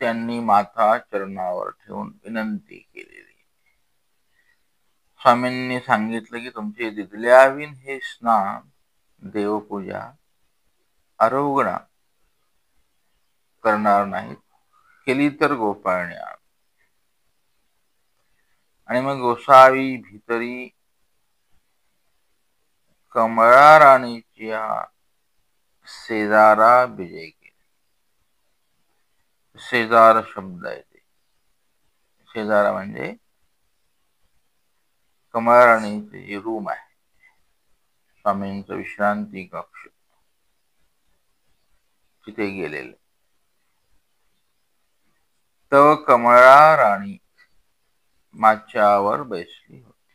त्यांनी माथा चरणावर ठेवून विनंती केलेली. स्वामींनी सांगितलं की तुमचे दिदल्याविन हे स्नान, देवपूजा आरोग्य करणार नाहीत, केली तर गोपाळणे आण. आणि मग गोसावी भीतरी कमळा राणीच्या शेजारा विजय केला. शेजार शब्द आहे ते. शेजारा म्हणजे कमळा राणीचे जे रूम आहे, स्वामींचं विश्रांती कक्ष, तिथे गेलेले. तव कमळा राणी माच्यावर बैसली होती.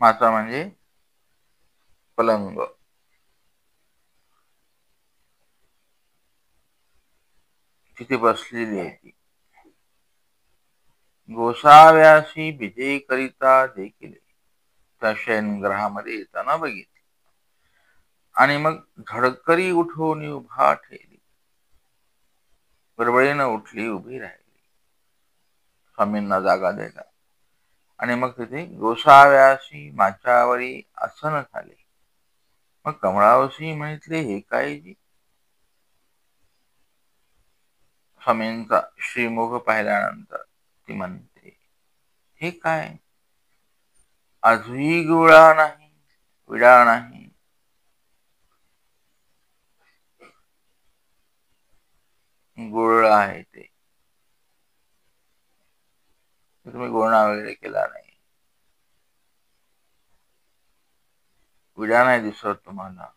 माचा म्हणजे पलंग. तिथे बसलेली आहे ती. गोसाव्याशी विजय करिता देखील त्या शयनगृहामध्ये येताना बघितले. आणि मग धडकरी उठून उभा ठेवली. बडबडीनं उठली, उभी राहिली स्वामींना जागा द्यायला. आणि मग तिथे गोसाव्याशी माच्यावरी आसन झाले. मग कमळावशी म्हटले, हे काय जी? स्वामींचा श्रीमुख पाहिल्यानंतर ती म्हणते, हे काय? आजही गोळा नाही, विडा नाही. गोळ आहे ते, तुम्ही गोळणा वगैरे केला नाही. विडा नाही दिसत तुम्हाला.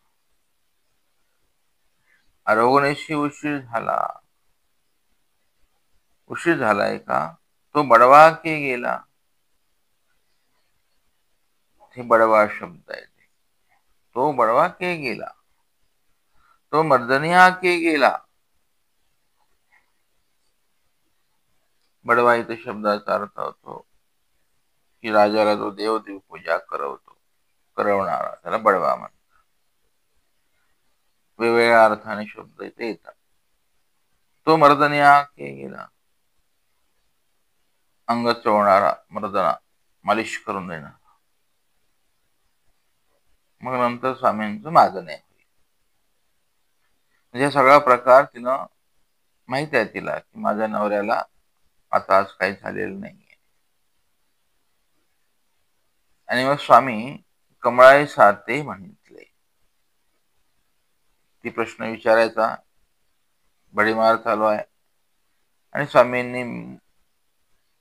आरोग्याशी उशीर झाला. उशीर झालाय का? तो बडवा के गेला. हे बडवा शब्द आहे. तो बडवा के गेला. तो मर्दनिया के गेला. बडवा इथे शब्दाचा अर्थ होतो की राजाला जो देव पूजा करवणारा, त्याला बडवा म्हणतात. वेगवेगळ्या अर्थाने शब्द इथे येतात. तो मर्दनिया के गेला, अंग चोळणारा, मर्दना, मालिश करून देणार. मग नंतर स्वामींचं मागणे होईल. म्हणजे सगळा प्रकार तिनं माहित आहे तिला की माझ्या नवऱ्याला आता आज काही झालेलं नाहीये. आणि मग स्वामी कमळाई साथे म्हटले. ती प्रश्न विचारायचा बडीमार चालू आहे. आणि स्वामींनी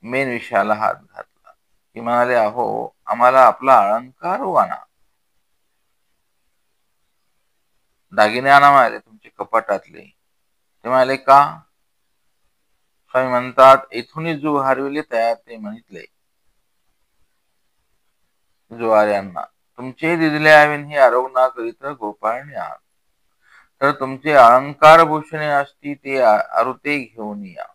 मेन विषयाला हात घातला. ती म्हणाले, अहो आम्हाला आपला अलंकार आणा, दागिने आणा म्हणाले तुमचे कपाटातले. ते म्हणाले, का? स्वामी म्हणतात, इथून जो हरविले तया ते म्हणितले जुवाऱ्यांना, तुमचे दिदले आवीन हे आरोग्य करीत गोपाळने आण. तर तुमचे अलंकार भूषणे असती ते आरुते घेऊन या.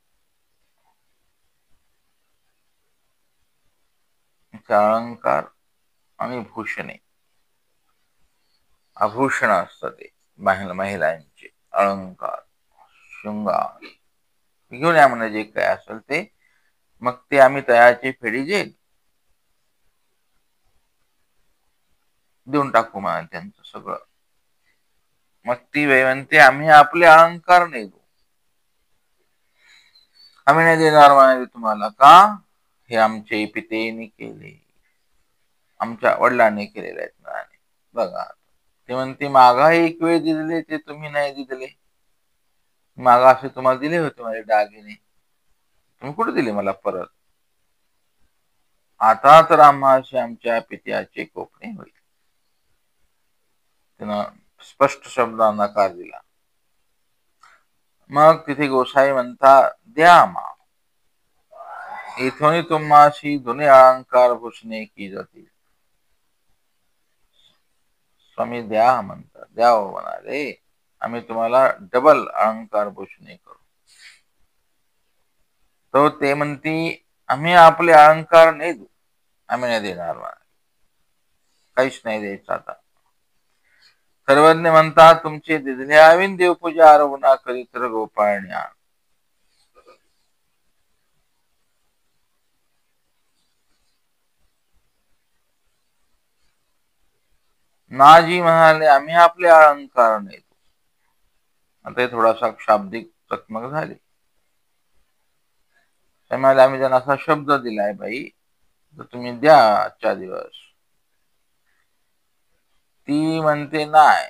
अलंकार आणि भूषणे, आभूषण असतात ते महिलांचे अलंकार, शृंगार घेऊन या म्हणजे जे काय असेल ते. मग ते आम्ही तयाची फेडी देऊन टाकू म्हणा त्यांचं सगळं. मग ती म्हणते, आम्ही आपले अलंकार नाही देऊ, आम्ही नाही देणार म्हणाले तुम्हाला. का? हे आमचे पितेनी केले, आमच्या वडिलांनी केलेले आहेत म्हणाले. बघा, ते म्हणते मागा एक वेळ दिलेले ते तुम्ही नाही दिले. मागा असे तुम्हाला दिले होते माझे दागिने, तुम्ही कुठे दिले मला परत? आता तर आम्हाशी आमच्या पित्याचे कोपणे होईल. त्यानं स्पष्ट शब्दांना नकार दिला. मग तिथे गोसाई म्हणतात, द्या मा, इथून तुम्हाशी दोन्ही अलंकार भूषणे की जातील. स्वामी द्या म्हणतात. द्या हो म्हणाले, आम्ही तुम्हाला डबल अलंकार भूषणे करू. तो ते म्हणती आम्ही आपले अलंकार नाही देऊ, आम्ही नाही देणार म्हणाले, काहीच नाही द्यायचं आता. सर्वज्ञ म्हणतात तुमची दिधल्यावीन देवपूजा आरवना करी तर गोपाळ ज्ञान. नाजी म्हणाले आम्ही आपले अलंकार नाही देऊ. आता थोडासा शाब्दिक चकमक झाली. त्यामुळे आम्ही त्यांना असा शब्द दिलाय बाई, तर तुम्ही द्या आजच्या दिवस. ती म्हणते नाही.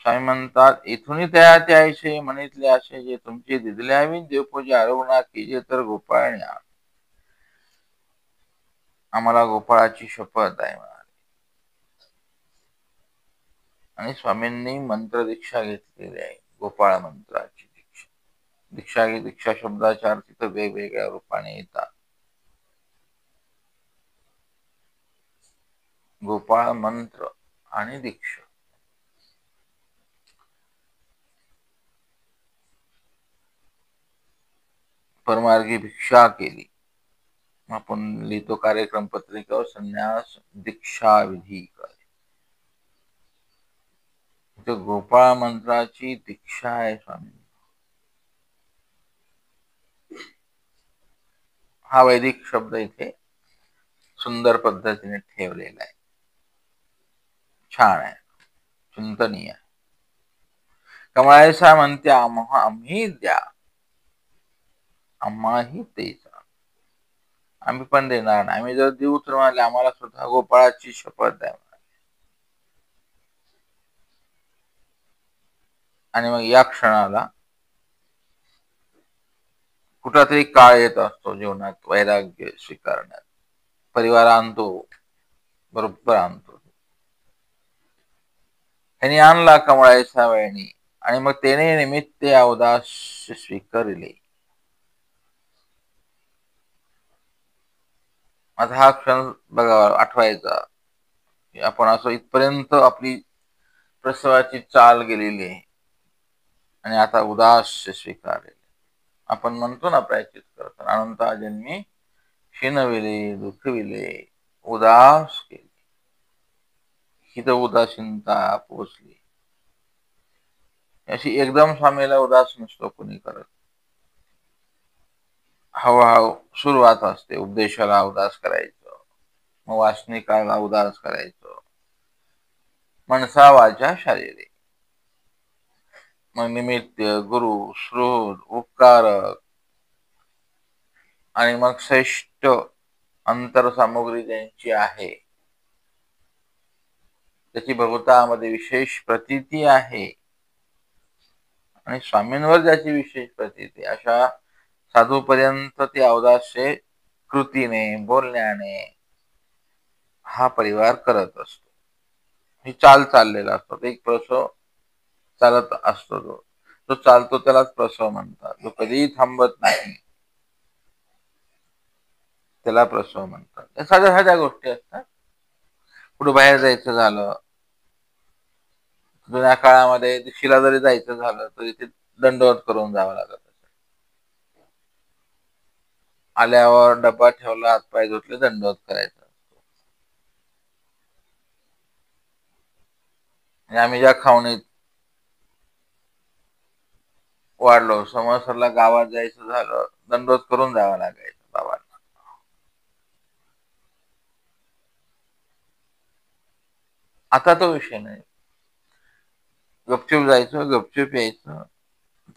स्वामी म्हणतात इथूनही त्या त्याविषयी म्हणितले असे जे तुमची दिदल्यावी देवपूजा आरवना की जे तर गोपाळ ज्ञान. आम्हाला गोपाळाची शपथ आहे म्हणाले. आणि स्वामींनी मंत्र दीक्षा घेतलेली आहे, गोपाळ मंत्राची दीक्षा. दीक्षा शब्दाच्या अर्थ तर वेगवेगळ्या रूपाने येतात. गोपाळ मंत्र आणि दीक्षा. परमार्गी भिक्षा केली. आपण लिहितो कार्यक्रम पत्रिकेवर संन्यास दीक्षा विधी करे. गोपाळ मंत्राची दीक्षा आहे स्वामी. हा वैदिक शब्द इथे सुंदर पद्धतीने ठेवलेला आहे, छान आहे, चिंतनीय आहे. कमळायसा म्हणते आम्ही द्या, आम्हाही तेच, आम्ही पण देणार नाही. आम्ही जर देऊ तर म्हणाले आम्हाला स्वतः गोपाळाची शपथ आहे. आणि मग या क्षणाला कुठला तरी काळ येत असतो जीवनात वैराग्य स्वीकारण्यात. परिवार आणतो, बरोबर आणतो. त्यांनी आणला कमळायचा वेळणी, आणि मग त्याने निमित्त अवदास स्वीकारले. आता हा क्षण बघा, आठवायचा. आपण असं इथपर्यंत आपली प्रसवाची चाल गेलेली आहे, आणि आता उदास स्वीकारले. आपण म्हणतो ना प्रायचित करताना, अनंता जन्मी क्षीणविले दुखविले उदास केले. ही तर उदासीनता पोचली. अशी एकदम स्वामीला उदास नसतो कोणी करत. हळूहळू सुरुवात असते. उपदेशाला उदास करायचं, मग वासनिकाला उदास करायचं, मनसा वाचा शारीरिक, मग निमित्त गुरु श्रोत उपकारक, आणि मग श्रेष्ठ अंतरसामुग्री ज्यांची आहे, त्याची भगवतामध्ये विशेष प्रतीती आहे, आणि स्वामींवर ज्याची विशेष प्रतीती, अशा साधूपर्यंत ते अवदास्य कृतीने बोलण्याने हा परिवार करत असतो. ही चाल चाललेला असतो. एक प्रसव चालत असतो, जो चालतो त्यालाच प्रसव म्हणतात. जो कधीही थांबत नाही त्याला प्रसव म्हणतात. साध्या साध्या गोष्टी असतात. कुठे बाहेर जायचं झालं, जुन्या काळामध्ये दिक्षेला जरी जायचं झालं तरी ते दंडवत करून जावं लागत. आल्यावर डब्बा ठेवला, हातपाय धुतले, दंडवत करायचा. आणि आम्ही ज्या खावणीत वाढलो, समोरला गावात जायचं झालं, दंडवत करून जावं लागायचं बाबांना. आता तो विषय नाही. गपचूप जायचं, गपचूप यायचं.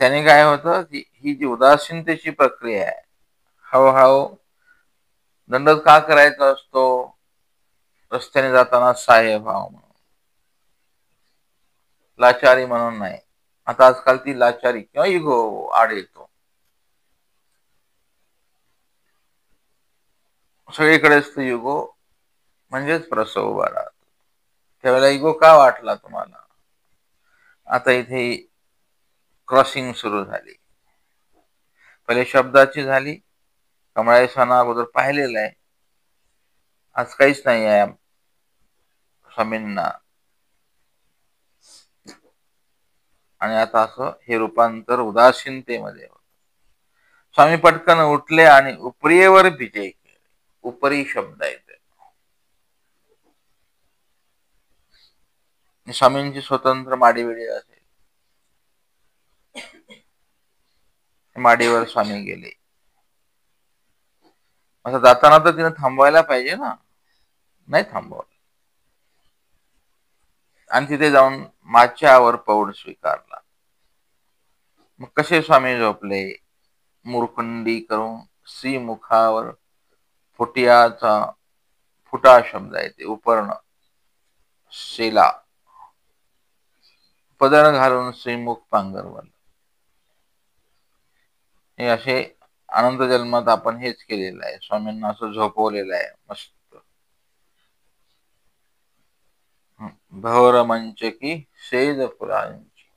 त्याने काय होतं, ही जी उदासीनतेची प्रक्रिया आहे, हळूहळू दंडवत का करायचा असतो? रस्त्याने जाताना साहेबभाव म्हणून, लाचारी म्हणून नाही. आता आजकाल ती लाचारी किंवा इगो आड येतो. सगळीकडेच तो इगो म्हणजेच प्रसव उभा राहतो. त्यावेळेला इगो का वाटला तुम्हाला? आता इथे क्रॉसिंग सुरू झाली. पहिले शब्दाची झाली. कमळायसाना अगोदर पाहिलेलं आहे. आज काहीच नाही आहे स्वामींना. आणि आता असं हे रूपांतर उदासीनतेमध्ये होत. स्वामी पटकन उठले आणि उपरीवर विजय केले. उपरी शब्द येते. स्वामींची स्वतंत्र माडीविडी असेल. माडीवर स्वामी गेले. असं जाताना तर तिने थांबवायला पाहिजे ना, नाही थांबवलं. आणि तिथे जाऊन माच्यावर पौड स्वीकारला. मग कसे स्वामी झोपले? मूरखंडी करून श्रीमुखावर फुटियाचा फुटा शब्द आहे ते उपर्ण शेला पदर घालून श्रीमुख पांघरवलं. हे असे अनंत जन्मात आपण हेच केलेलं आहे. स्वामींना असं झोपवलेलं आहे मस्त. भवर मंचकी शेज फुलांची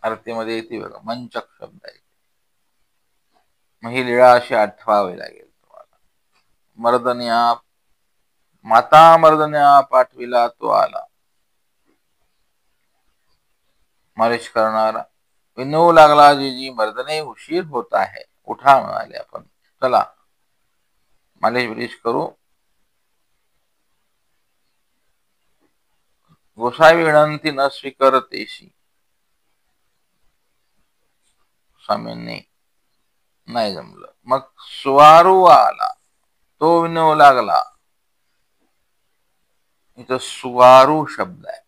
आरतीमध्ये येते बघा, मंचक शब्द आहे. मग ही लीळा अशी आठवावी लागेल तुम्हाला. मर्दन्या माता मर्दन्या पाठविला तो आला. मालिश करणारा विनवू लागला, जीजी मर्दने उशीर होत आहे. उठा म्हणाले आपण, चला मालिश बिलिश करू. गोसावी विनंती न स्वीकारतेशी स्वामींनी नाही जमलं. मग सुवारू आला, तो विनवू लागला. इथं सुवारू शब्द आहे.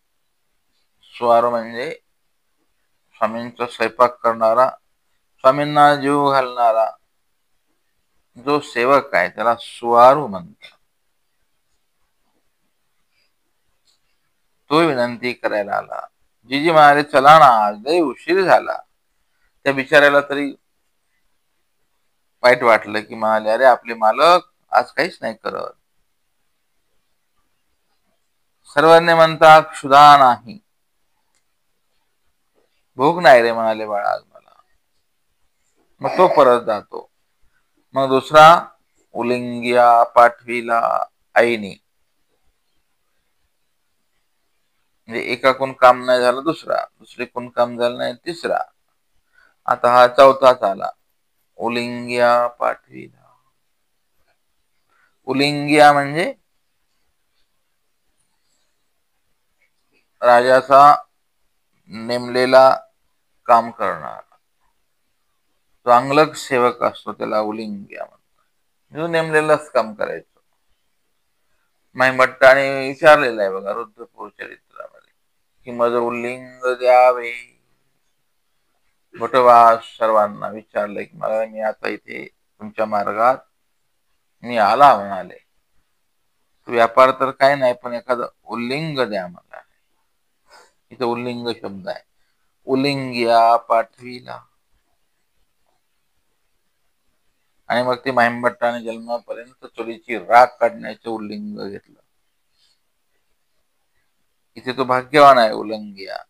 सुवारू म्हणजे स्वामींचा स्वयंपाक करणारा, स्वामींना जीव घालणारा जो सेवक आहे त्याला सुवारू म्हणतात. तो विनंती करायला आला. जीजी म्हणाले, चला ना, आज लय उशीर झाला. त्या बिचाऱ्याला तरी वाईट वाटलं की म्हणाले, अरे आपले मालक आज काहीच नाही करत. सर्वज्ञ म्हणतात क्षुधा नाही. भूक नाही रे म्हणाले बाळा आज मला. मग तो परत जातो. मग दुसरा उलिंगिया पाठविला आईनी. म्हणजे एकाकून काम नाही झालं दुसरीकून काम झालं नाही तिसरा. आता हा चौथाच आला. उलिंगिया पाठविला. उलिंगिया म्हणजे राजाचा नेमलेला काम करणारा जो अंगलक सेवक असतो त्याला उलिंगिया म्हणतात. जो नेमलेलंच काम करायचं. महिमट्टाने विचारलेलं आहे बघा रुद्रपूर चरित्रामध्ये की माझं उल्लिंग द्यावे. भटवास सर्वांना विचारलं की मला मी आता इथे तुमच्या मार्गात मी आला म्हणाले. व्यापार तर काय नाही पण एखादं उल्लिंग द्या मला. इथं उल्लिंग शब्द आहे. उलिंगिया पाठविला. आणि मग ते महिमभट्टाने जन्मापर्यंत चोरीची राख काढण्याचे उल्लिंग घेतलं. इथे तो भाग्यवान आहे उल्लिंगिया.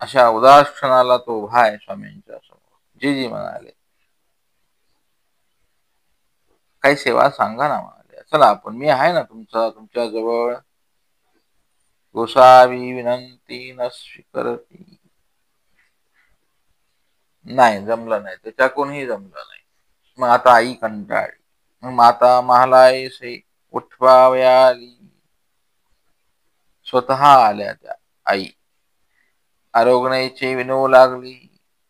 अशा उदास क्षणाला तो उभा आहे स्वामींच्या समोर. जीजी म्हणाले, काही सेवा सांगा ना म्हणाले. चला आपण, मी आहे ना तुमच्या जवळ. गोसावी विनंती न स्वीकारती. नाही जमलं नाही, त्याच्याकडूनही जमलं नाही. मग आता आई कंटाळली. मग माता महालायसे उठवाव्याली. स्वतः आल्या त्या आई. आरोग्याचे विनवू लागली.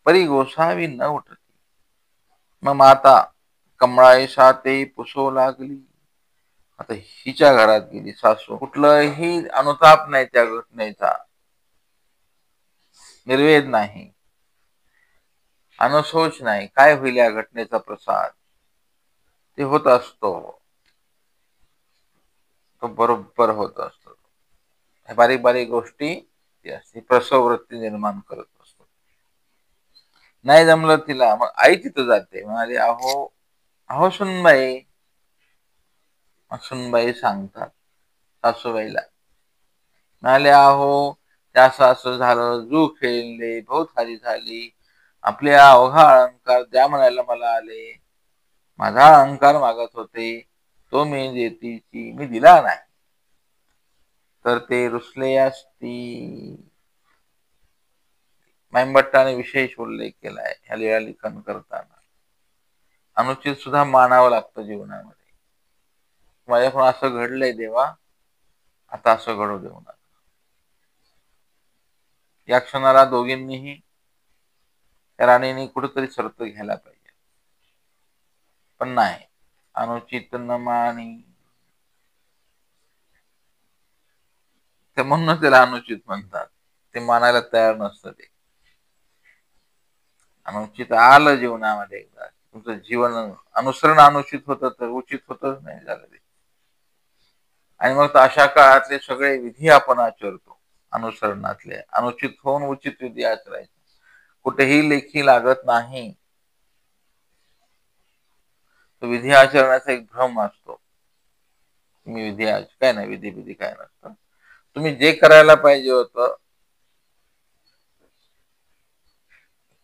परी गोसावी न उठती. मग माता कमळायसा ते पुसू लागली. आता हिच्या घरात गेली सासू. कुठलंही अनुताप नाही त्या घटनेचा, निर्वेद नाही, अनुशोच नाही. काय होईल या घटनेचा प्रसाद ते होत असतो. तो बरोबर होत असतो. बारीक बारीक गोष्टी प्रसव वृत्ती निर्माण करत असतो. नाही जमलं तिला. मग आई तिथं जाते. म्हणाले, अहो अहो सुनबाई. सुनबाई सांगतात सासूबाईला. म्हणाले, अहो त्या असं झालं, जू खेळले, बहुत हारी झाली. आपले अवघा अलंकार द्या म्हणायला मला आले. माझा अलंकार मागत होते, तो मी देतीची मी दिला नाही तर ते रुसले असती. माईंभट्टाने विशेष उल्लेख केलाय ह्या लीळा लिखाण करताना. अनुचित सुद्धा मानावं लागतं जीवनामध्ये. माझ्याकडून असं घडलंय देवा, आता असं घडू देऊ नका. या क्षणाला दोघींनीही त्या राणीने कुठेतरी शर्त घ्यायला पाहिजे, पण नाही. अनुचित न मानी, ते म्हणूनच त्याला अनुचित म्हणतात. ते मानायला तयार नसतं ते. अनुचित आलं जीवनामध्ये एकदा, तुमचं जीवन अनुसरण अनुचित होतं तर उचित होतच नाही झालं ते. आणि मग अशा काळातले सगळे विधी आपण आचरतो अनुसरणातले, अनुचित होऊन उचित विधी आचरायचे. कुठेही लेखी लागत नाही. तो विधी आचरण्याचा एक भ्रम असतो. तुम्ही विधी काय नाही, विधी काय नसतं. तुम्ही जे करायला पाहिजे होतं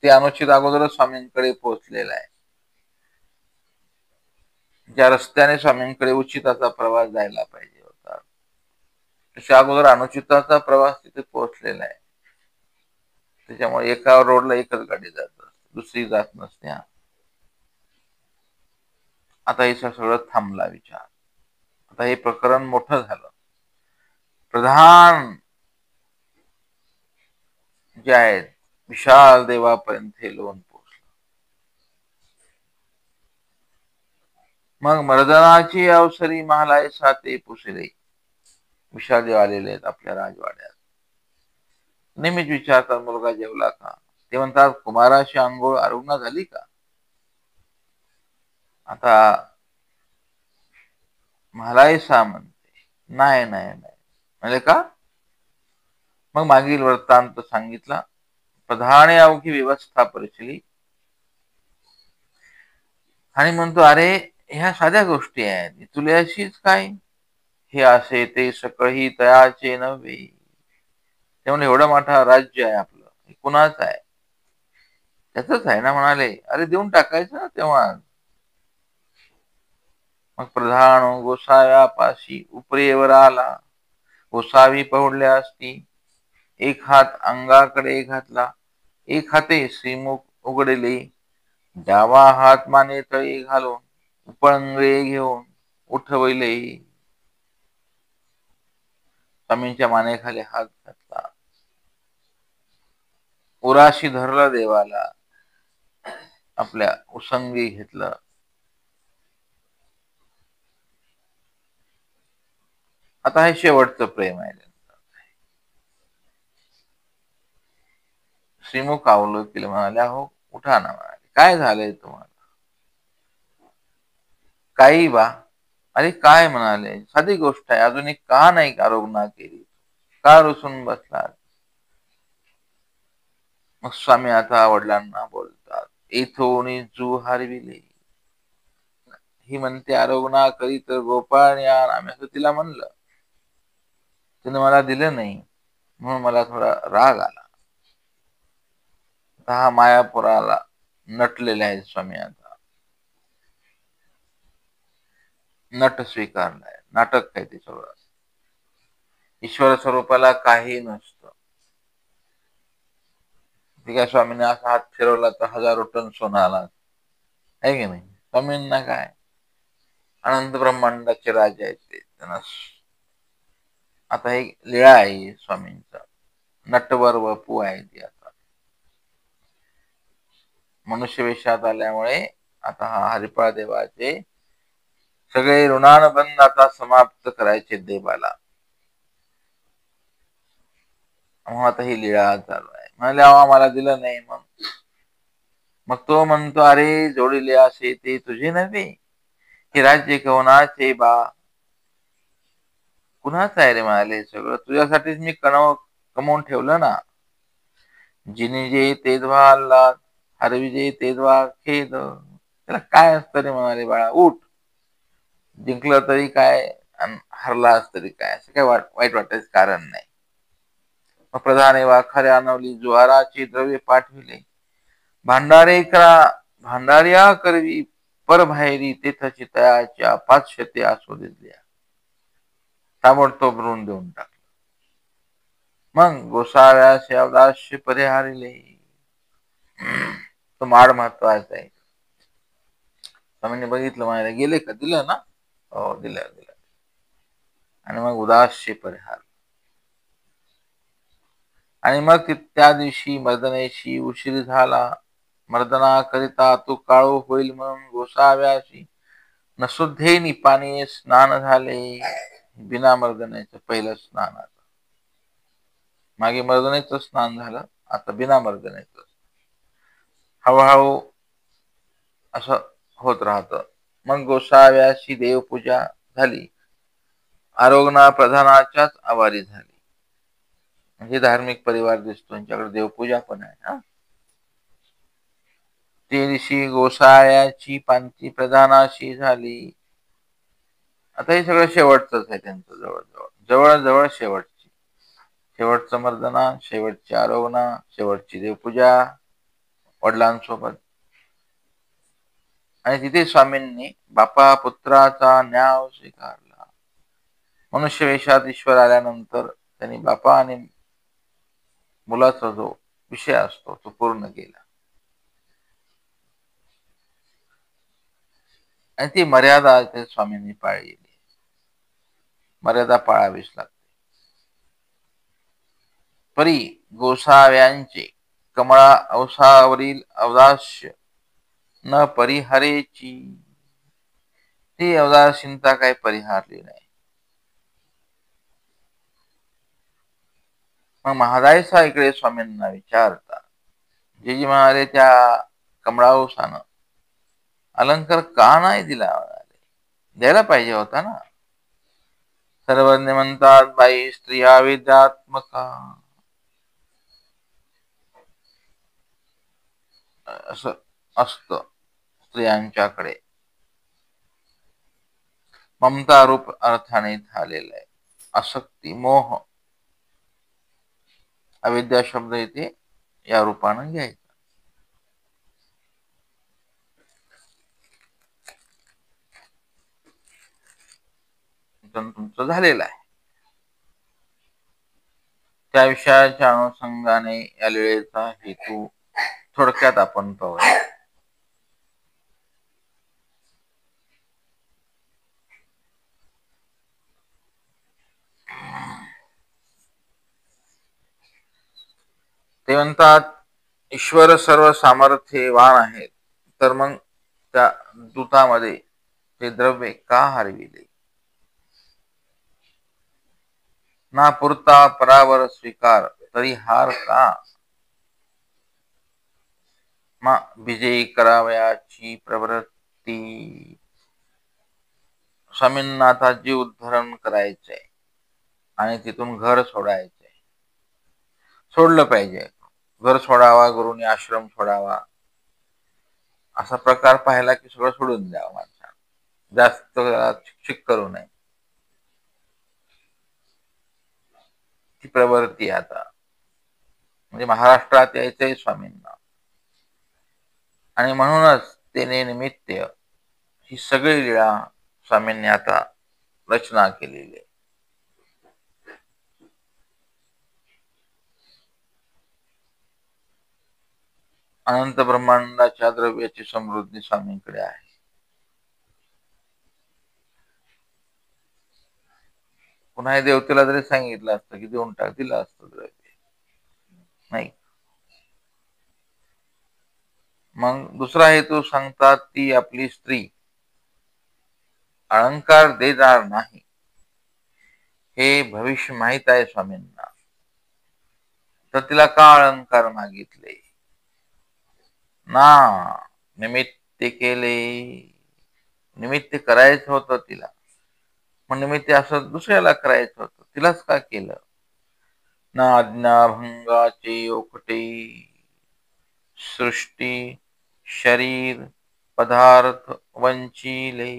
ते अनुचित अगोदरच स्वामींकडे पोहोचलेलं आहे. ज्या रस्त्याने स्वामींकडे उचिताचा प्रवास जायला पाहिजे होता, तशा अगोदर अनुचिताचा प्रवास तिथे पोहोचलेला आहे. त्याच्यामुळे एका रोडला एकच गाडी जात असते, दुसरी जात नसते. आता हे सगळं थांबला विचार. आता हे प्रकरण मोठं झालं. प्रधान जे आहेत विशाल देवापर्यंत हे लोन पोहोचलं. मग मर्दनाची अवसरी महालाय साते पुसले. विशाल देव आलेले आहेत आपल्या राजवाड्यात. नेहमीच विचारतात मुलगा जेवला का. ते म्हणतात कुमाराची आंघोळ आरुग्ण झाली का. आता महालाय सा म्हणते नाही नाही नाही. म्हणजे का. मग मागील वृत्तांत सांगितला. प्रधाने अवघी व्यवस्था परिचली आणि म्हणतो अरे ह्या साध्या गोष्टी आहेत, तुला अशीच काय. हे असे ते सकळही तयाचे नव्हे. त्यामुळे एवढं मोठं राज्य आहे आपलं, हे कुणाच आहे. त्याच आहे ना. म्हणाले अरे देऊन टाकायचं ना तेव्हा. मग प्रधान गोसाव्यापाशी उपरेवर आला. गोसावी पहुडल्या असती. एक हात अंगाकडे घातला, एक हाते श्रीमुख उघडले. डावा हात माने तळी घालून उपंगळे घेऊन उठवले. स्वामींच्या मानेखाली हात घातला. उराशी धरला देवाला. आपल्या उसंगी घेतलं. आता हे शेवटचं प्रेम आहे. श्रीमुख अवलोकिले म्हणाल्या हो उठा ना. म्हणाले काय झालंय तुम्हाला. काही बा. अरे काय म्हणाले साधी गोष्ट आहे, अजून एक का नाही आरोग्य केली, का रुसून बसलात. मग स्वामी आता वडिलांना बोलतात. इथोनी जू हरविले. ही म्हणते आरोग्य करी तर गोपाळ या आम्ही असं तिला म्हणलं, तिने मला दिलं नाही म्हणून मला थोडा राग आला. हा मायापुराला नटलेला आहे स्वामी. आता नट स्वीकारलाय, नाटक काय ते सगळं. ईश्वर स्वरूपाला काही नसतं. ठीक आहे, स्वामीने असा हात फिरवला तर 1000 टन सोनं आला आहे की नाही. स्वामींना काय, अनंत ब्रह्मांडाचे राजे आहेत ते. त्यांना आता एक लीळा आहे स्वामींचा. नटवर वपू आहे ती. आता मनुष्य वेशात आल्यामुळे आता हा हरिपाळ देवाचे सगळे ऋणानुबंध आता समाप्त करायचे देवाला. मग आता ही लीळा चालू आहे. म्हणाले मला दिलं नाही. मग तो म्हणतो अरे जोडिले असे ते तुझे नव्हे, हे राज्य कोणाचे बा. कुणाच आहे रे. म्हणाले सगळं तुझ्यासाठीच मी कमवून ठेवलं ना. जिने जे तेजवा अल्लाद, हरविजे तेजवा खेद. त्याला काय असतं रे. म्हणाले बाळा उठ. जिंकलं तरी काय आणि हरलास तरी काय, असं काय वाईट वाटायचं कारण नाही. मग प्रधाने वाखारे आणवली, ज्वाराची द्रव्य पाठविले. भांडार्या करवी परबाहेरी तेथची तयाच्या 500 आसू दिल्या. ताबडतोब ऋण देऊन टाकलं. मग गोसाव्यास अवदास्य परिहारिले. तो माड महत्वाचा आहे. स्वामींनी बघितलं, म्हणाले गेले का, दिलं ना, हो दिलं दिलं. आणि मग उदासचे परिहार. आणि मग त्या दिवशी मर्दनेशी उशीर झाला. मर्दना करिता तू काळू होईल म्हणून गोसाव्याशी नसुद्धेनी पाणी स्नान झाले. बिना मर्दनेचं पहिलं स्नान. आता मागे मर्दनेचं स्नान झालं, आता बिना मर्दनेचं. हळूहळू असं होत राहतं. मग गोसाव्याशी देवपूजा झाली. आरोग्य प्रधानाच्याच आवारी झाली. म्हणजे धार्मिक परिवार दिसतो, त्यांच्याकडे देवपूजा पण आहे. हा, ते दिवशी गोसाळ्याची पांती प्रधानाशी झाली. आता हे सगळं शेवटचंच आहे त्यांचं, जवळजवळ जवळजवळ शेवटची. शेवटचं मर्दना, शेवटची आरोग्य, शेवटची देवपूजा वडिलांसोबत. आणि तिथे स्वामींनी बापा पुत्राचा न्याव स्वीकारला. मनुष्य वेशात ईश्वर आल्यानंतर त्यांनी बापा आणि मुलाचा जो विषय असतो तो पूर्ण केला. आणि ती मर्यादा स्वामींनी पाळली. मर्यादा पाळावीच लागते. परी गोसाव्यांचे कमळा अवसावरील अवदास्य न परिहरेची. ती अवदासीनता काही परिहारली नाही. मग महादायसा इकडे स्वामींना विचारता, जे जी म्हणाले त्या कमळावसानं अलंकार का नाही दिला, द्यायला पाहिजे होता ना. सर्वज्ञ म्हणतात, बाई स्त्रिया विद्यात्मका असं असतं स्त्रियांच्याकडे. ममता रूप अर्थाने झालेलं आहे. आसक्ती, मोह, अविद्या शब्द इथे या रूपानं घ्यायचा. तुमचं झालेलं आहे. त्या विषयाच्या अनुषंगाने या लीळेचा हेतू थोडक्यात आपण पाहूया. ते म्हणतात, ईश्वर सर्व सामर्थ्यवान आहेत, तर मग त्या दूतामध्ये ते द्रव्य का हरविले. ना पुरता परावर स्वीकार तरी हार का. विजयी करावयाची प्रवृत्ती. स्वामींना आता जीव उद्धरण करायचंय आणि तिथून घर सोडायचंय. सोडलं पाहिजे. घर सोडावा, गुरुनी आश्रम सोडावा, असा प्रकार पाहिला की सगळं सोडून द्यावं माणसानं. जास्त शिक्षिक करू नये. ती प्रवृत्ती आता म्हणजे महाराष्ट्रात यायचंय स्वामींना. आणि म्हणूनच ते निमित्त ही सगळी लीळा स्वामींनी आता रचना केलेली आहे. अनंत ब्रह्मांडाच्या द्रव्याची समृद्धी स्वामींकडे आहे. पुन्हा देवतेला जरी सांगितलं असतं की देऊन टाक, दिलं असतं द्रव्य, नाही. मग दुसरा हेतू सांगतात, ती आपली स्त्री अलंकार देणार नाही हे भविष्य माहित आहे स्वामींना, तर तिला का अलंकार मागितले ना. निमित्त केले, निमित्त करायचं होतं तिला. मग निमित्त असं दुसऱ्याला करायचं होतं, तिलाच का केलं. ना आज्ञाभंगाचे ओकटे सृष्टी शरीर पदार्थ वंचिले.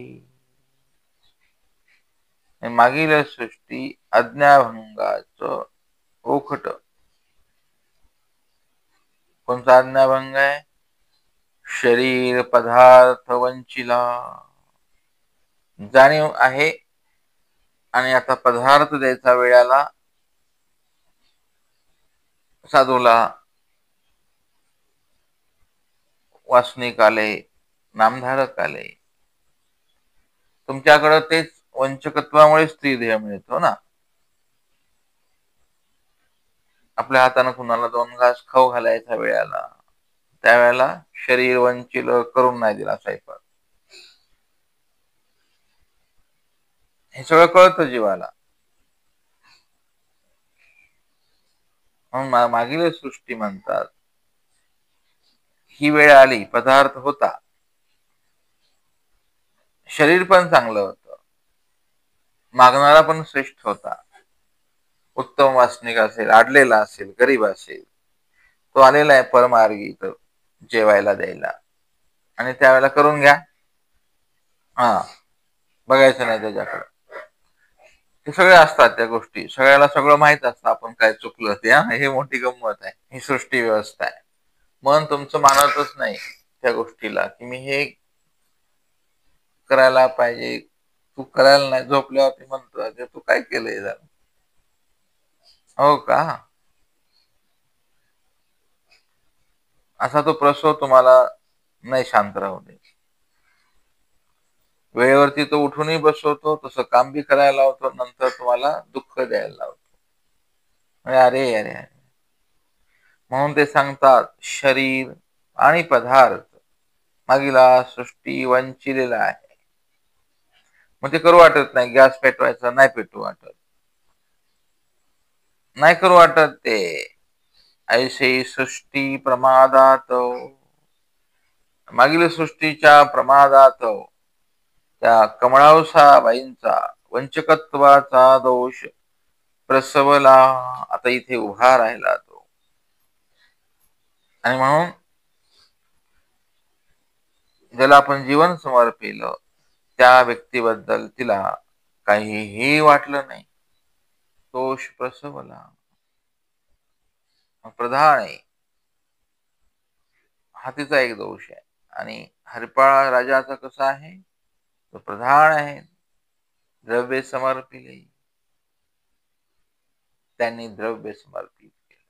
मागील सृष्टी आज्ञाभंगाचं ओखट. कोणता आज्ञाभंग आहे. शरीर पदार्थ वंचिला. जाणीव आहे आणि आता पदार्थ द्यायचा वेळाला साधूला वासनिक आले, नामधारक आले. तुमच्याकडं तेच वंचकत्वामुळे स्त्रीदेह मिळतो ना. आपल्या हातानं कुणाला 2 घास खाऊ घालायचा वेळेला, त्यावेळेला शरीर वंचिलं, करून नाही दिला स्वयंपाक. हे सगळं कळतं जीवाला. म्हणून मागील सृष्टी म्हणतात, ही वेळ आली, पदार्थ होता, शरीर पण चांगलं होतं, मागणारा पण श्रेष्ठ होता, उत्तम वासनिक असेल, आडलेला असेल, गरीब असेल, तो आलेला आहे परमार्गी इथं जेवायला द्यायला. आणि त्यावेळेला करून घ्या. हा, बघायचं नाही त्याच्याकडे. ते सगळे असतात त्या गोष्टी, सगळ्याला सगळं माहित असतं आपण काय चुकलं ते. हे मोठी गंमत आहे, ही सृष्टी व्यवस्था आहे. मन तुमचं मानतच नाही त्या गोष्टीला की मी हे करायला पाहिजे. तू करायला नाही, झोपल्यावरती म्हणतो तू काय केलंय जरा. हो का? असा तो प्रसव तुम्हाला नाही शांत राहू दे. वेळेवरती तो उठूनही बसवतो, तसं काम बी करायला लावतो, नंतर तुम्हाला दुःख द्यायला लावतो. अरे अरे अरे, म्हणून ते सांगतात शरीर आणि पदार्थ मागीला सृष्टी वंचिलेला आहे. मग ते करू वाटत नाही. गॅस पेटवायचा नाही पेटू वाटत, नाही करू वाटत ते. ऐसे सृष्टी प्रमादात, मागील सृष्टीच्या प्रमादात त्या कमळावसाबाईंचा वंचकत्वाचा दोष प्रसवला, आता इथे उभा राहिला तो. आणि म्हणून ज्याला आपण जीवन समर्पिलं त्या व्यक्तीबद्दल तिला काहीही वाटलं नाही, दोष प्रसवला. प्रधान आहे हा तिचा एक दोष आहे. आणि हरिपाळ राजाचा कसा आहे, तो प्रधान आहे, द्रव्य समर्पिले, त्यांनी द्रव्य समर्पित केलं.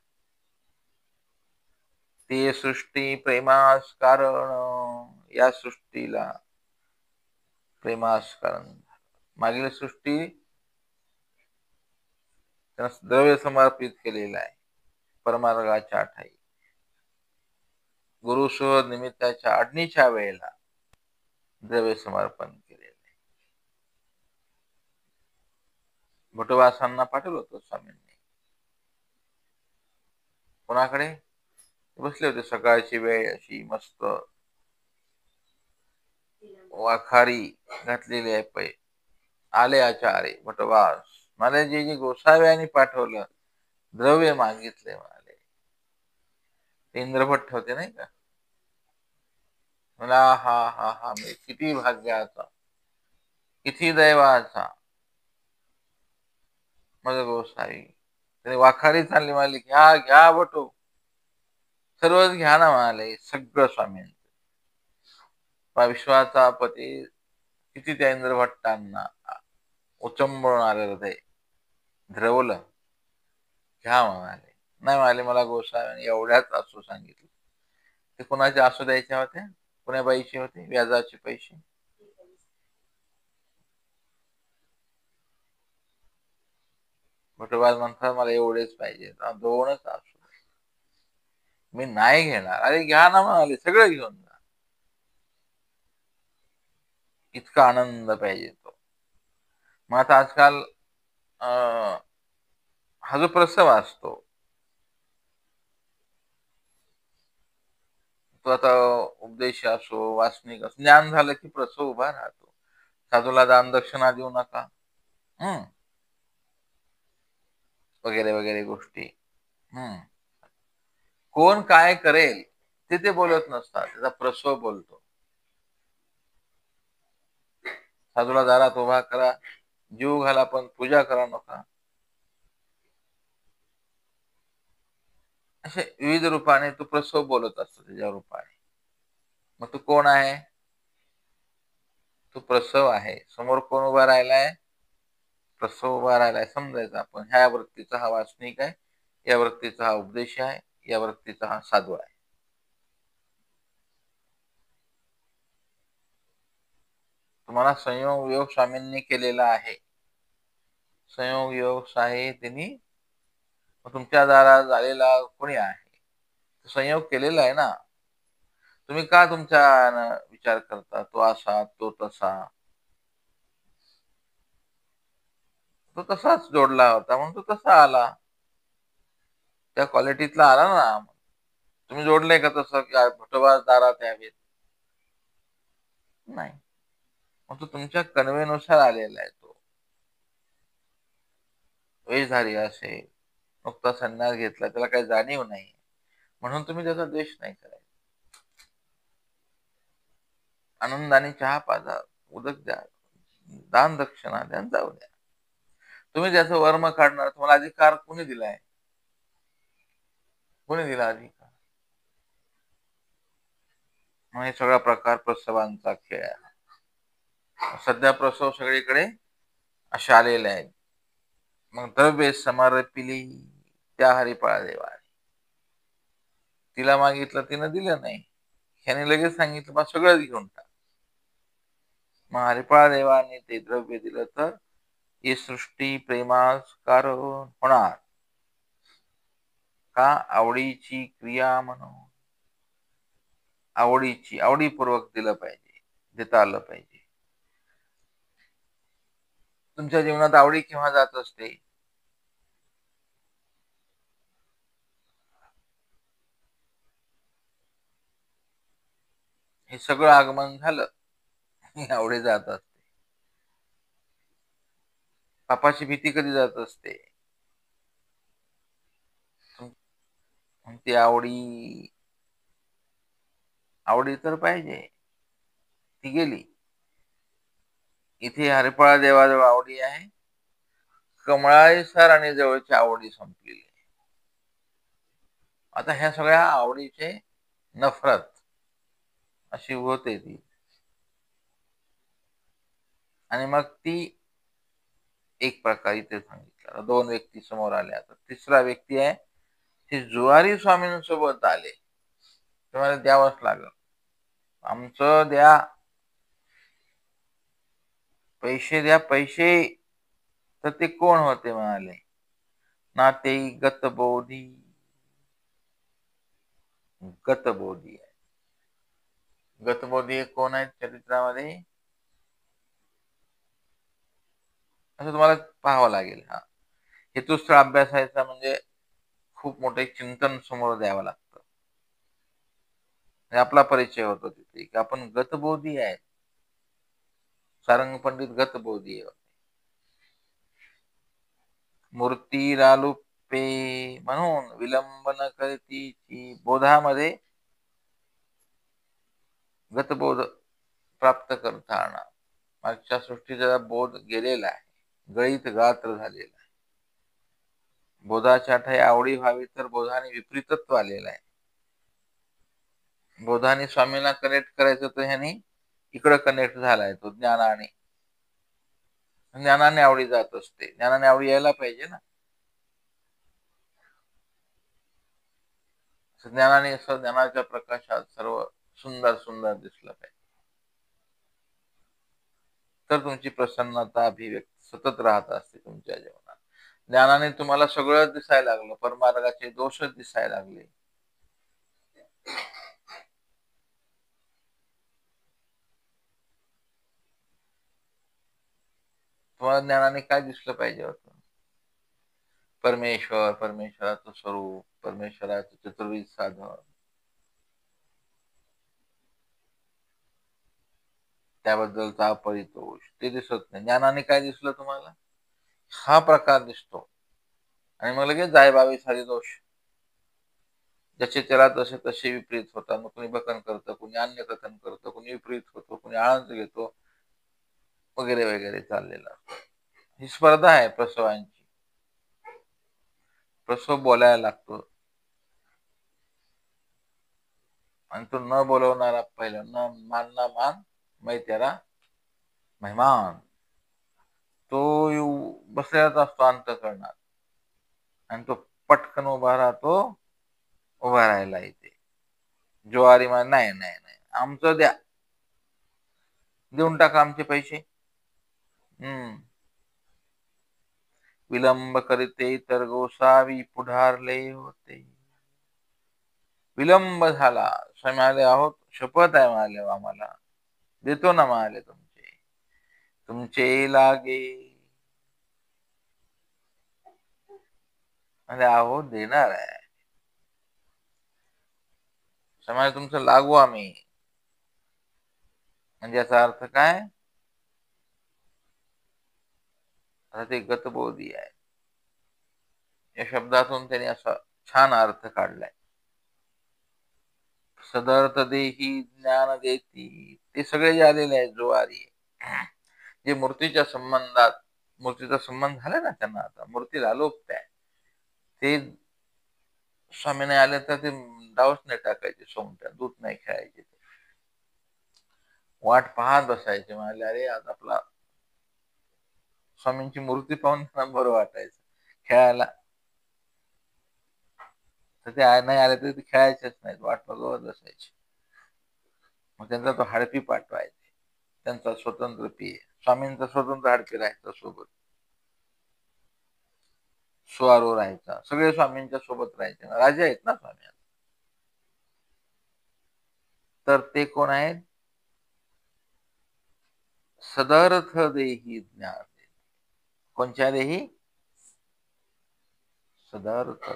ते सृष्टी प्रेमास कारण, या सृष्टीला प्रेमास कारण. मागील सृष्टी द्रव्य समर्पित केलेलं आहे. परमार्गाच्या ठाई गुरुसह निमित्ताच्या आडणीच्या वेळेला द्रव्य समर्पण केलेलं आहे. भटवासांना पाठवलं होतं स्वामींनी. कोणाकडे? बसले होते, सकाळची वेळ अशी मस्त, वाखारी घातलेली आहे पै. आले आचार्य भटवास, मला जे गोसाव्याने पाठवलं द्रव्य मागितले म्हणाले. इंद्रभट्ट होते नाही का. मला हा हा हा मी किती भाग्याचा, किती दैवाचा मग गोसावी. त्याने वाखारी चालली म्हणाली, घ्या घ्या भटो, सर्वच घ्या ना म्हणाले, सगळं स्वामींचं. विश्वाचा पती किती त्या इंद्रभट्टांना उचंबळून आलं हृदय, द्रवलं. घ्या म्हणाले. नाही म्हणाले, मला गोसाव्याने एवढ्याच असू सांगितलं. ते कोणाचे असू द्यायच्या होत्या, कोण्या बाईचे होते, व्याजाचे पैसे. भटवास म्हणतात मला एवढेच पाहिजे, 2च असू. मी नाही घेणार. अरे घ्या ना म्हणाले, सगळं घेऊन जा. इतका आनंद पाहिजे तो. मग आता आजकाल हा जो प्रसव असतो, तो आता उपदेश असो, वासनिक असो, ज्ञान झालं की प्रसव उभा राहतो. साधूला दान दक्षिणा देऊ नका, वगैरे वगैरे गोष्टी. कोण काय करेल ते बोलत नसतात, त्याचा प्रसव बोलतो. साधूला दारात उभा करा, जीव घाला, पण पूजा करा नका. असे विविध रूपाने तो प्रसव बोलत असतो त्याच्या रूपाने. मग तो कोण आहे? तो प्रसव आहे. समोर कोण उभा राहिलाय? प्रसव उभा राहिलाय समजायचं आपण. ह्या वृत्तीचा हा वासनिक आहे, या वृत्तीचा हा उपदेश आहे, या वृत्तीचा हा साधू आहे. तुम्हाला संयोग योग स्वामींनी केलेला आहे. संयोग योग आहे त्यांनी तुमच्या दारात झालेला कोणी आहे, संयोग केलेला आहे ना. तुम्ही का तुमच्या विचार करता तो असा तो तसा. तो तसाच जोडला होता म्हणून तो तसा आला, त्या क्वालिटीतला आला ना. तुम्ही जोडलंय का तसं की भटोबा दारात यावेत? नाही. मग तो तुमच्या कन्वेनुसार आलेला आहे. तो वेशधारी असेल, नुकता संन्यास घेतला, त्याला काही जाणीव नाही, म्हणून तुम्ही त्याचा द्वेष नाही करायचा. आनंदाने चहा पाजा, उदक द्या, दान दक्षिणा द्या, जाऊ द्या. तुम्ही त्याचं वर्म काढणार, तुम्हाला अधिकार कोणी दिलाय? कोणी दिला अधिकार? मग हे सगळा प्रकार प्रसवांचा खेळ आहे. सध्या प्रसव सगळीकडे असे आलेले आहेत. मग द्रव्य समर्पिली त्या हरिपाळा देवाने. तिला मागितलं, तिनं दिलं नाही. ह्याने लगेच सांगितलं मग सगळंच घेऊन टाक. मग हरिपाळा देवाने ते द्रव्य दिलं तर ही सृष्टी प्रेमास कारण होणार. का? आवडीची क्रिया म्हणून. आवडीची, आवडीपूर्वक दिलं पाहिजे, देता आलं पाहिजे. तुमच्या जीवनात आवडी केव्हा जात असते? हे सगळं आगमन झालं, आवडी जात असते. पापाची भीती कधी जात असते? ती आवडी, आवडी तर पाहिजे, ती गेली. इथे हरिपाळा देवाजवळ आवडी आहे, कमळासर आणि जवळची आवडी संपलेली. आता ह्या सगळ्या आवडीचे नफरत अशी होते ती. आणि मग ती एक प्रकार इथे सांगितलं. दोन व्यक्ती समोर आल्या, आता तिसरा व्यक्ती आहे, ते जुवारी स्वामींसोबत आले. तुम्हाला द्यावंच लागल, आमचं द्या, पैसे द्या पैसे. तर ते कोण होते म्हणाले? ना ते गतबोधी. गतबोधी आहे. गतबोधी कोण आहेत चरित्रामध्ये? असं तुम्हाला पाहावं लागेल. हा हेतुस्थळ अभ्यासायचा म्हणजे खूप मोठे चिंतन समोर द्यावं लागतं. आपला परिचय होतो तिथे की आपण गतबोधी आहे. सारंग पंडित गतबोधी आहे. मूर्ती रालुपे म्हणून विलंबन करती बोधामध्ये गतबोध प्राप्त करताना मागच्या सृष्टीचा बोध गेलेला आहे, गळीत गात्र झालेला आहे. बोधाच्या ठाई आवडी व्हावी तर बोधाने विपरीतत्व आलेलं आहे. बोधाने स्वामीला कनेक्ट करायचं तर ह्यानी इकडं कनेक्ट झालाय तो ज्ञानाने. ज्ञानाने आवडी जात असते, ज्ञानाने आवडी यायला पाहिजे ना. ज्ञानाने असं ज्ञानाच्या प्रकाशात सर्व सुंदर सुंदर दिसलं पाहिजे. तर तुमची प्रसन्नता अभिव्यक्त सतत राहत असते तुमच्या जीवनात. ज्ञानाने तुम्हाला सगळं दिसायला लागलं, परमार्गाचे दोषच दिसायला लागले. तुम्हाला ज्ञानाने काय दिसलं पाहिजे होतं? परमेश्वर, परमेश्वराचं स्वरूप, परमेश्वराचं चतुर्विध साधन, त्याबद्दलचा अपरितोष ते दिसत नाही. ज्ञानाने काय दिसलं तुम्हाला? हा प्रकार दिसतो. आणि मग लगेच जायभावी सारे दोष. ज्याचे त्याला तसे तसे विपरीत होतात. मग कुणी बकन करतं, कुणी अन्य कथन करतं, कुणी विपरीत होतो, कुणी आळंज घेतो, वगैरे वगैरे चाललेलं असतं. ही स्पर्धा आहे प्रसवांची. प्रसव बोलायला लागतो आणि तो न बोलवणारा पहिला, न मानना मान मै त्याला मेहमान. तो बसलेलाच असतो अंतःकरणात आणि तो पटकन उभा राहतो. उभा राहायला इथे ज्वारी मान नाही नाही नाही, आमचं द्या. देऊन टाका आमचे पैसे. विलंब करीते तर गोसावी पुढारले होते. विलंब झाला. स्वामी म्हणाले, आहोत शपथ आहे म्हणाले आम्हाला, देतो ना म्हणाले तुमचे, तुमचे लागे. म्हणजे आहो देणार आहे. समाज तुमचं लागू आम्ही. म्हणजे याचा अर्थ काय? आता ते गतबोधी आहे. या शब्दातून त्यांनी असा छान अर्थ काढलाय. सदर्थ देही ज्ञान देती, ते सगळे जे आलेले आहेत जोवारी, जे मूर्तीच्या संबंधात, मूर्तीचा संबंध झाला ना त्यांना, आता मूर्तीला लोप आहे, ते स्वामी नाही आले तर ते डावच नाही टाकायचे, सोमट्या दूध नाही खेळायचे, वाट पाहत बसायचे. म्हणाले अरे आज आपला स्वामींची मूर्ती पाहून त्यांना बरं वाटायचं खेळायला. तर ते नाही आले तरी ते खेळायचेच नाहीत, वाट बघत बसायचे. मग त्यांचा तो हडपी पाठवायचे, त्यांचा स्वतंत्र पिये, स्वामींचा स्वतंत्र हडपी राहायचा सोबत, स्वारो राहायचा, सगळे स्वामींच्या सोबत राहायचे ना, राजे आहेत ना स्वामी. तर ते कोण आहेत? सदर्थ देही ज्ञान. कोणत्या देही? सदर्थ.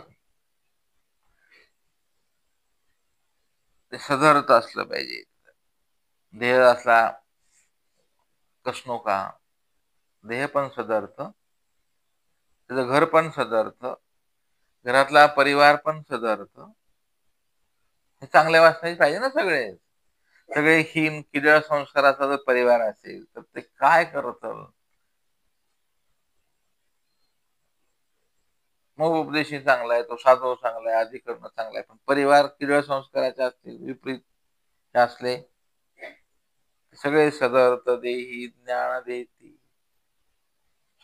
ते सदर्थ असलं पाहिजे. देह असला कसनो का, देह पण सदर्थ, त्याचं घर पण सदर्थ, घरातला परिवार पण सदर्थ. हे चांगल्या वासनाचे पाहिजे ना सगळे. सगळे हीन किडळ संस्काराचा जर परिवार असेल तर ते काय करत? मग उपदेशी चांगला आहे, तो साधू चांगला आहे, अधिकरण चांगला आहे, पण परिवार किडळ संस्काराचे असतील, विपरीत असले, सगळे सदर्थ देही ज्ञान देती.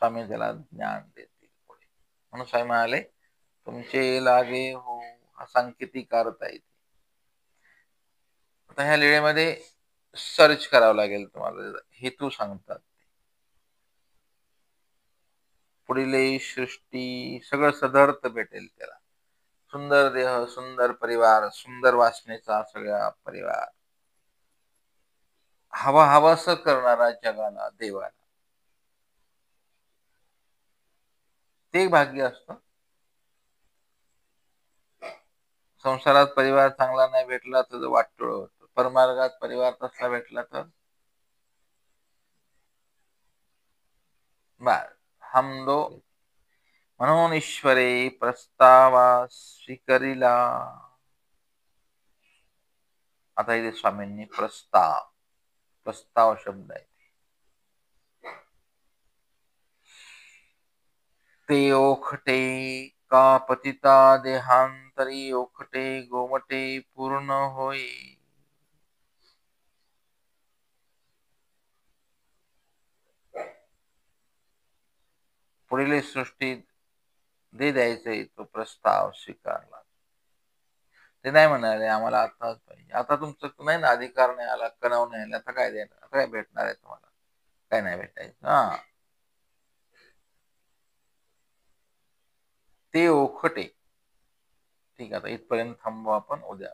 स्वामी त्याला ज्ञान देतील पुढे. म्हणून स्वामी म्हणाले तुमचे लागे हो, हा सांकेतिक अर्थ आहे. आता ह्या लिळेमध्ये सर्च करावं लागेल तुम्हाला, हेतू सांगतात. पुढील सृष्टी सगळं सदर्थ भेटेल त्याला. सुंदर देह, सुंदर परिवार, सुंदर वासनेचा सगळा परिवार, हवा हवास करणारा जगाला, देवाला, ते भाग्य असतं. संसारात परिवार चांगला नाही भेटला तर वाटोळ होतं, परमार्गात परिवार तसला भेटला तर बर हमदो. म्हणून ईश्वरे प्रस्तावा स्वीकरिला. आता इथे स्वामींनी प्रस्ताव, प्रस्ताव शब्द आहे, ते ओखटे का पतिता देहांतरी ओखटे गोमटे पूर्ण होई. पुढील सृष्टीत दे द्यायचे, तो प्रस्ताव स्वीकारला. ते नाही म्हणाले आम्हाला आताच पाहिजे, आता तुमचं नाही ना, अधिकार नाही आला, कणव नाही आला, आता काय देणार, आता काय भेटणार आहे तुम्हाला, काय नाही भेटायचं. ते ओखटे. ठीक आहे, आता इथपर्यंत थांबू आपण, उद्या